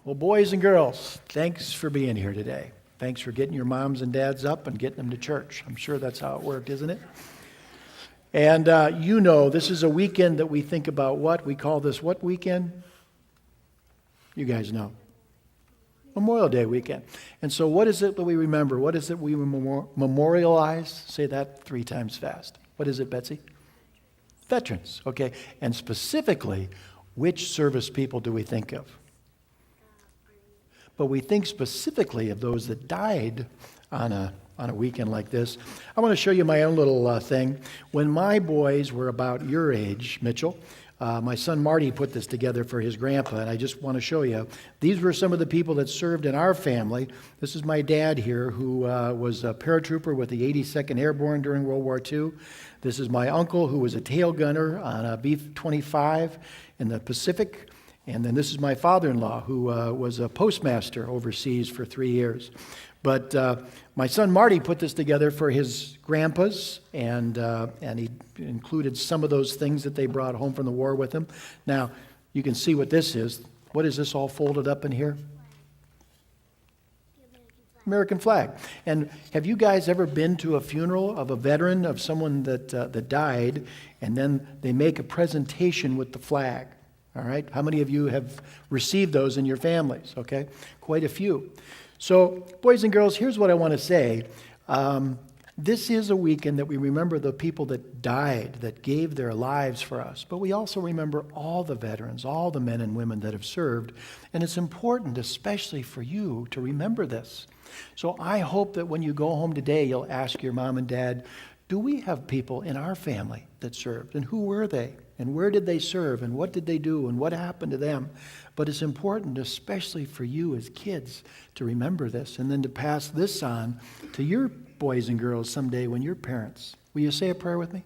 Well, boys and girls, thanks for being here today. Thanks for getting your moms and dads up and getting them to church. I'm sure that's how it worked, isn't it? And this is a weekend that we think about what? We call this what weekend? You guys know. Memorial Day weekend. And so what is it that we remember? What is it we memorialize? Say that 3 times fast. What is it, Betsy? Veterans, okay. And specifically, which service people do we think of? But we think specifically of those that died on a weekend like this. I want to show you my own little thing. When my boys were about your age, Mitchell, my son Marty put this together for his grandpa, and I just want to show you. These were some of the people that served in our family. This is my dad here, who was a paratrooper with the 82nd Airborne during World War II. This is my uncle, who was a tail gunner on a B-25 in the Pacific. And then this is my father-in-law, who was a postmaster overseas for 3 years. But my son Marty put this together for his grandpas, and he included some of those things that they brought home from the war with them. Now, you can see what this is. What is this all folded up in here? American flag. And have you guys ever been to a funeral of a veteran, of someone that died, and then they make a presentation with the flag? All right? How many of you have received those in your families? Okay? Quite a few. So, boys and girls, here's what I want to say. This is a weekend that we remember the people that died, that gave their lives for us. But we also remember all the veterans, all the men and women that have served. And it's important, especially for you, to remember this. So I hope that when you go home today, you'll ask your mom and dad, do we have people in our family that served? And who were they? And where did they serve? And what did they do? And what happened to them? But it's important, especially for you as kids, to remember this and then to pass this on to your boys and girls someday when you're parents. Will you say a prayer with me?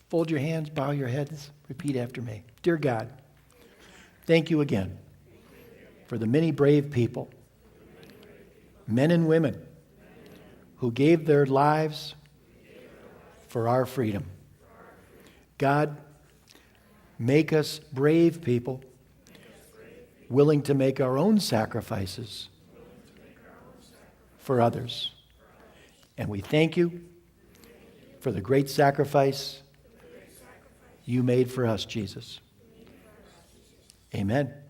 Fold your hands, bow your heads, repeat after me. Dear God, thank you again for the many brave people, men and women, who gave their lives for our freedom. God, make us brave people, willing to make our own sacrifices for others. And we thank you for the great sacrifice you made for us, Jesus. Amen.